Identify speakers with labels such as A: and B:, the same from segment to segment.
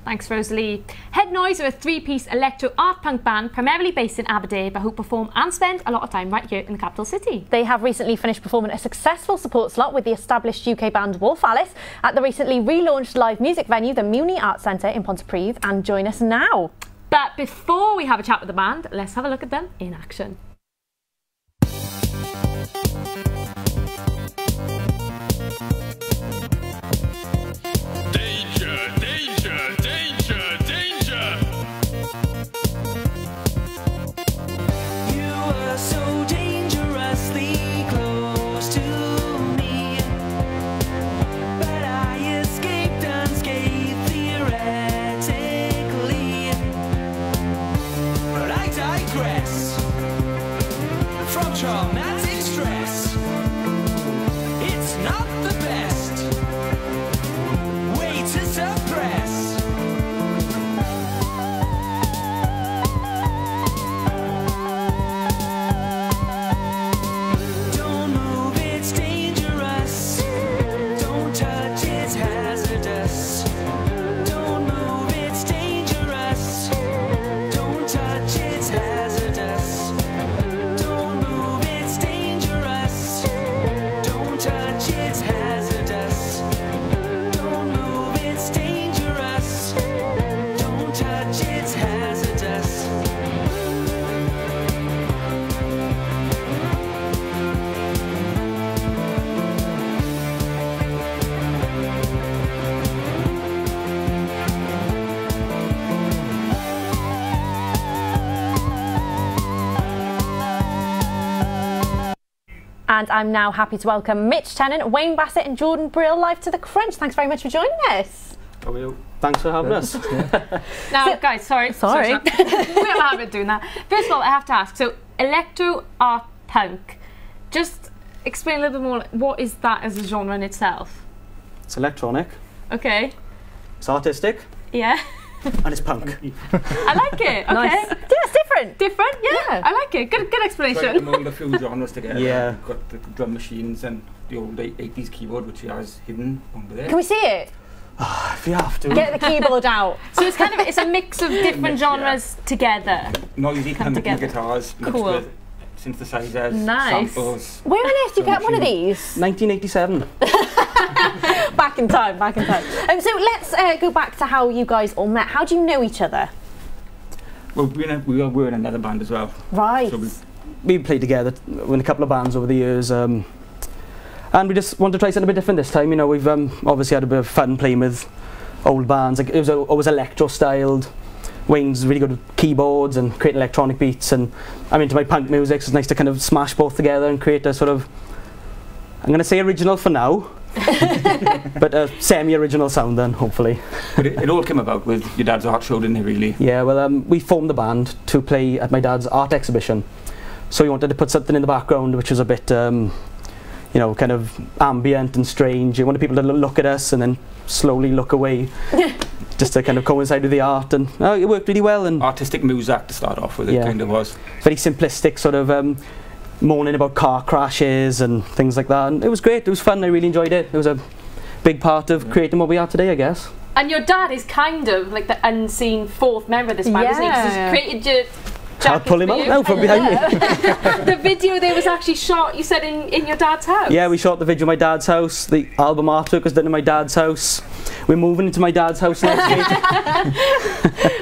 A: Thanks, Rosalie. Head Noise are a three-piece electro art punk band primarily based in Aberdeen, but who perform and spend a lot of time right here in the capital city.
B: They have recently finished performing a successful support slot with the established UK band Wolf Alice at the recently relaunched live music venue, the Muni Arts Centre in Pontypridd, and join us now.
A: But before we have a chat with the band, let's have a look at them in action.
C: Traumatic stress, it's not the best way to suppress. Don't move, it's dangerous. Don't touch, it's hazardous. Don't move, it's dangerous. Don't touch, it's hazardous.
B: And I'm now happy to welcome Mitch Tennant, Wayne Bassett and Jordan Brill live to The Crunch. Thanks very much for joining us.
D: How are you? Thanks for having us.
A: Now, guys, sorry. We don't have it doing that. First of all, I have to ask, so Electro Art-Punk, just explain a little bit more, what is that as a genre in itself?
D: It's electronic.
A: Okay.
D: It's artistic.
A: Yeah.
D: And it's punk.
A: I like it. Okay.
B: Nice. Yeah, it's different.
A: Different? Yeah. I like it. Good explanation.
E: Trying to mould a few genres together.
D: Yeah.
E: Got the drum machines and the old 80s keyboard, which he has hidden under there.
B: Can we see it?
D: If you have to.
B: Get the keyboard out.
A: So it's kind of, it's a mix of different genres together.
E: Noisy pumping guitars, mixed
A: Cool.
E: with synthesizers,
A: Nice.
E: samples.
B: Where on earth do you get one of these?
D: 1987.
B: Back in time, back in time. So let's go back to how you guys all met. How do you know each other?
E: Well, we were in another band as well.
B: Right.
E: So
D: We played together in a couple of bands over the years. And we just wanted to try something a bit different this time. You know, we've obviously had a bit of fun playing with old bands. Like, it was always electro styled. Wayne's really good with keyboards and creating electronic beats, and I'm into my punk music, so it's nice to kind of smash both together and create a sort of, I'm going to say original for now, but a semi-original sound then, hopefully.
E: But it all came about with your dad's art show, didn't it, really?
D: Yeah, well, we formed the band to play at my dad's art exhibition, so we wanted to put something in the background which was a bit, you know, kind of ambient and strange. We wanted people to look at us and then slowly look away. Just to kind of coincide with the art, and it worked really well. And
E: artistic music to start off with, it kind of was.
D: Very simplistic, sort of moaning about car crashes and things like that. And it was great, it was fun, I really enjoyed it. It was a big part of creating what we are today, I guess.
A: And your dad is kind of like the unseen fourth member of this band, isn't he? 'Cause he's created your
D: I'll pull him out now from behind me.
A: The video there was actually shot, you said, in your dad's house?
D: Yeah, we shot the video in my dad's house. The album artwork was done in my dad's house. We're moving into my dad's house next week.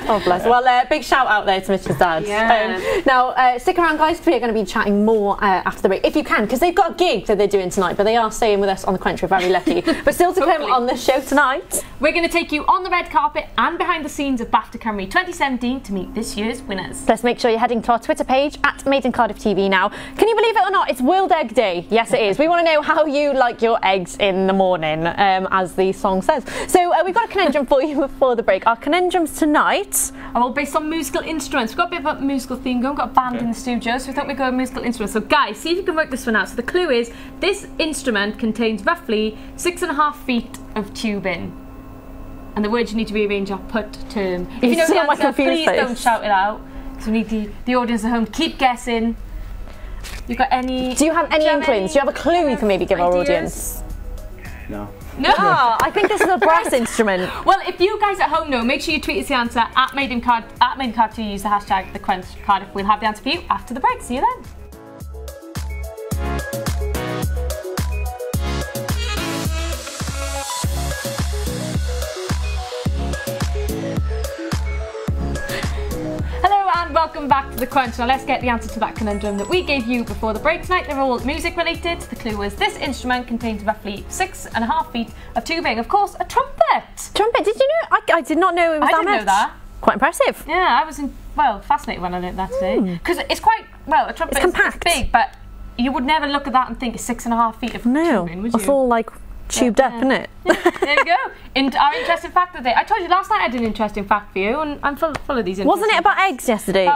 B: Oh, bless. Well, big shout out there to Mitch's dad.
A: Yeah.
B: Now, stick around, guys, because we're going to be chatting more after the break, if you can, because they've got a gig that they're doing tonight, but they are staying with us on The Crunch. We're very lucky. But still to come on the show tonight,
A: we're going to take you on the red carpet and behind the scenes of BAFTA Cymru 2017 to meet this year's winners.
B: Let's make sure you're heading to our Twitter page at Made in Cardiff TV now. Can you believe it or not, it's World Egg Day. Yes, it is. We want to know how you like your eggs in the morning, as the song says. So we've got a conundrum for you before the break. Our conundrums tonight
A: are all based on musical instruments. We've got a bit of a musical theme going. We've got a band in the studio, so we thought we'd go with musical instruments. So guys, see if you can work this one out. So the clue is, this instrument contains roughly 6.5 feet of tubing. And the words you need to rearrange are put, term. If you know the answer, please don't shout it out. So we need the audience at home to keep guessing. You've got any...
B: Do you have any inklings? Do you have a clue you can maybe give our audience?
D: No.
A: No.
B: Ah, I think this is a brass instrument.
A: Well, if you guys at home know, make sure you tweet us the answer at Made in Cardiff to use the hashtag #TheQuench_Cardiff. We'll have the answer for you after the break. See you then. Welcome back to The Quench. Now let's get the answer to that conundrum that we gave you before the break tonight. They're all music related. The clue was this instrument contains roughly 6.5 feet of tubing. Of course, a trumpet.
B: Trumpet, did you know? I did not know it was
A: I
B: that
A: didn't
B: much.
A: know that.
B: Quite impressive.
A: Yeah, I was fascinated when I learned that today. Because it's quite, a trumpet
B: It's compact.
A: is big, but you would never look at that and think it's 6.5 feet of tubing, would you?
B: It's all like tubed up, isn't it?
A: There we go. Our interesting fact of the day. I told you last night I did an interesting fact for you, and I'm full of these.
B: Wasn't it about eggs yesterday?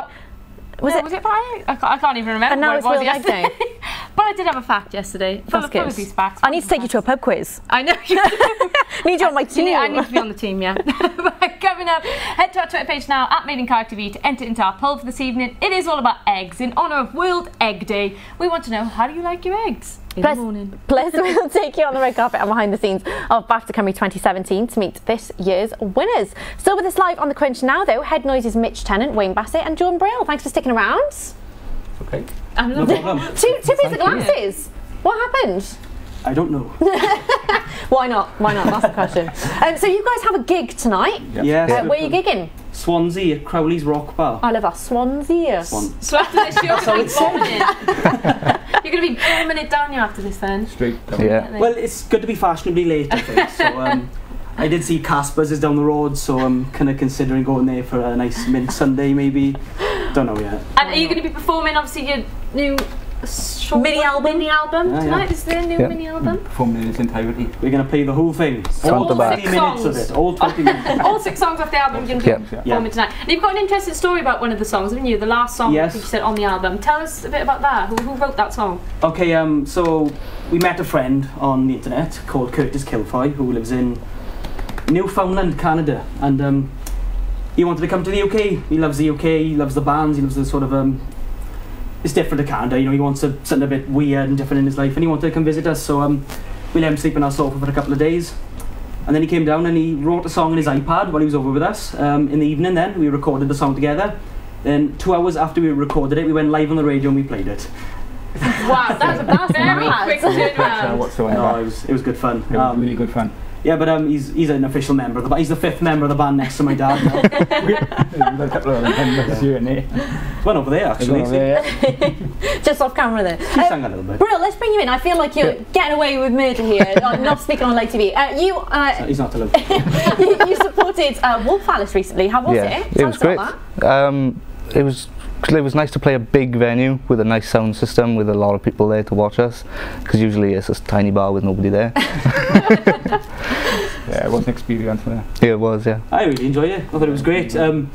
A: Was it about eggs? I can't even remember.
B: And now
A: what
B: it's
A: it was
B: World Egg
A: yesterday.
B: Day.
A: But I did have a fact yesterday. Full of these facts.
B: I need to take you to a pub quiz.
A: I know you do.
B: Need you on my team.
A: I need to be on the team, yeah. Right, coming up, head to our Twitter page now at Made in Cardiff TV to enter into our poll for this evening. It is all about eggs. In honour of World Egg Day, we want to know, how do you like your eggs in the morning?
B: Plus, we'll take you on the red carpet and behind the scenes of BAFTA Cymru 2017 to meet this year's winners. Still with us live on The Quench now, though, Head Noise's Mitch Tennant, Wayne Bassett and Jordan Brill. Thanks for sticking around.
E: Okay.
D: No problem.
B: Two pieces of glasses. What happened?
D: I don't know.
B: Why not? Why not? That's the question. So you guys have a gig tonight.
D: Yes.
B: Where are you gigging?
D: Swansea at Crowley's Rock Bar.
B: I love that. Swansea.
A: So after this, you're going to be bombing it. You're going to be bombing it down you after this then.
E: Straight down.
F: Yeah.
D: Well, it's good to be fashionably late, I think. So I did see Casper's is down the road, so I'm kind of considering going there for a nice mint Sunday, maybe. Don't know yet.
A: And are you going to be performing, obviously, your new mini album tonight? This is their new mini album.
E: Performing in its entirety.
D: We're going to play the whole thing.
F: Front to back.
D: 50 minutes of it. All 20 minutes.
A: All 6 songs off the album you're going to be performing tonight. And you've got an interesting story about one of the songs, haven't you? The last song I think you said on the album. Tell us a bit about that. Who wrote that song?
D: Okay, so we met a friend on the internet called Curtis Kilfoy, who lives in Newfoundland, Canada, and he wanted to come to the UK. He loves the UK, he loves the bands, he loves the sort of it's different to Canada, you know, he wants something a bit weird and different in his life, and he wanted to come visit us, so we let him sleep in our sofa for a couple of days, and then he came down and he wrote a song on his iPad while he was over with us. In the evening then, we recorded the song together. Then 2 hours after we recorded it, we went live on the radio and we played it.
A: Wow, that's very quick turnaround.
E: Whatsoever.
D: No, it was good fun.
E: It was really good fun.
D: Yeah, but he's an official member of the band. He's the 5th member of the band next to my dad now.
E: We've got a couple of members here and there.
D: One over there, actually.
B: Just off camera there.
D: She sang a little bit.
B: Brill, let's bring you in. I feel like you're getting away with murder here. I'm not speaking on live TV.
D: He's not to live.
B: You supported Wolf Alice recently. How was it?
F: It was great. It was nice to play a big venue with a nice sound system with a lot of people there to watch us, because usually it's a tiny bar with nobody there.
E: Yeah, it was an experience for that.
F: Yeah, it was, yeah.
D: I really enjoyed it. I thought it was great. It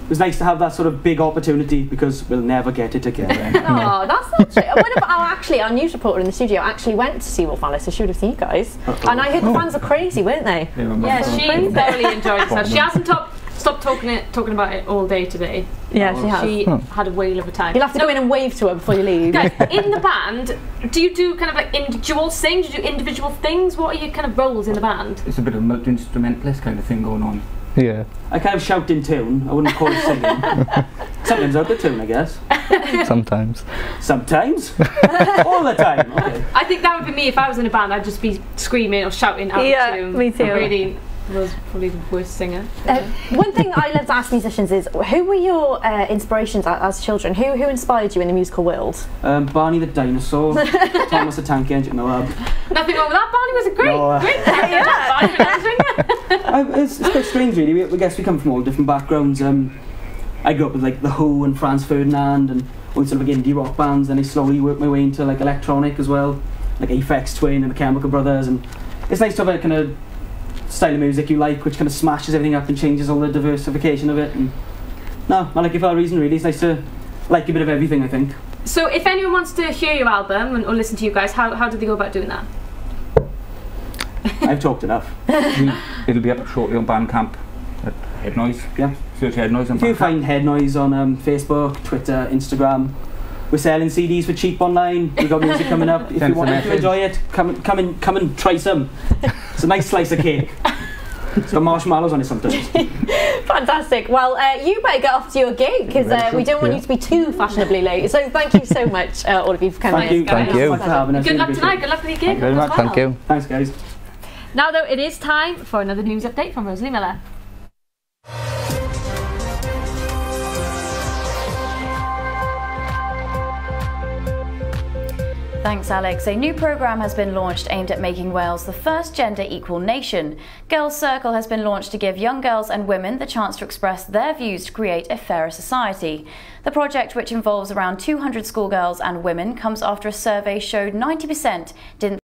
D: was nice to have that sort of big opportunity, because we'll never get it again.
B: Oh, that's not true. What about, actually, our news reporter in the studio actually went to see Wolf Alice, so she would have seen you guys. And I heard the fans are crazy, weren't they?
A: Yeah, she thoroughly enjoyed herself. She hasn't stopped talking about it all day today.
B: Yeah, she has.
A: She had a whale of a time.
B: You'll have to go in and wave to her before you leave.
A: Guys, in the band, do you do kind of like individual things? Do you do individual things? What are your kind of roles in the band?
E: It's a bit of a multi-instrumentalist kind of thing going on.
F: Yeah.
D: I kind of shout in tune. I wouldn't call it singing. Sometimes out of tune, I guess.
F: Sometimes.
D: Sometimes? All the time. Okay.
A: I think that would be me if I was in a band. I'd just be screaming or shouting out of tune.
B: Me too.
A: I really was probably the worst singer.
B: One thing I love to ask musicians is, who were your inspirations as children? Who inspired you in the musical world?
D: Barney the Dinosaur, Thomas the Tank Engine. No,
A: Nothing wrong with that. Barney was a great
D: it's quite strange, really. I guess we come from all different backgrounds. I grew up with like The Who and Franz Ferdinand and all sort of like indie rock bands, and I slowly worked my way into like electronic as well, like Aphex Twin and the Chemical Brothers, and it's nice to have a kind of style of music you like, which kind of smashes everything up and changes all the diversification of it. And no, I like it for that reason, really. It's nice to like a bit of everything, I think.
A: So if anyone wants to hear your album or listen to you guys, how do they go about doing that?
D: I've talked enough.
E: It'll be up shortly on Bandcamp at Head Noise. Yeah. Search Head Noise on Bandcamp.
D: If you find Head Noise on Facebook, Twitter, Instagram. We're selling CDs for cheap online. We've got music coming up. If you enjoy it, come and try some. It's a nice slice of cake. It's got marshmallows on it sometimes.
B: Fantastic. Well, you better get off to your gig because we don't want you to be too fashionably late. So thank you so much, all of you, for coming.
D: Thank you.
F: Thank you.
D: For having us.
A: Good luck tonight. Good luck with your gig.
F: Thank you very much. Thank you.
D: Thanks, guys.
A: Now, though, it is time for another news update from Rosalie Miller.
G: Thanks, Alex. A new programme has been launched aimed at making Wales the first gender-equal nation. Girls' Circle has been launched to give young girls and women the chance to express their views to create a fairer society. The project, which involves around 200 schoolgirls and women, comes after a survey showed 90% didn't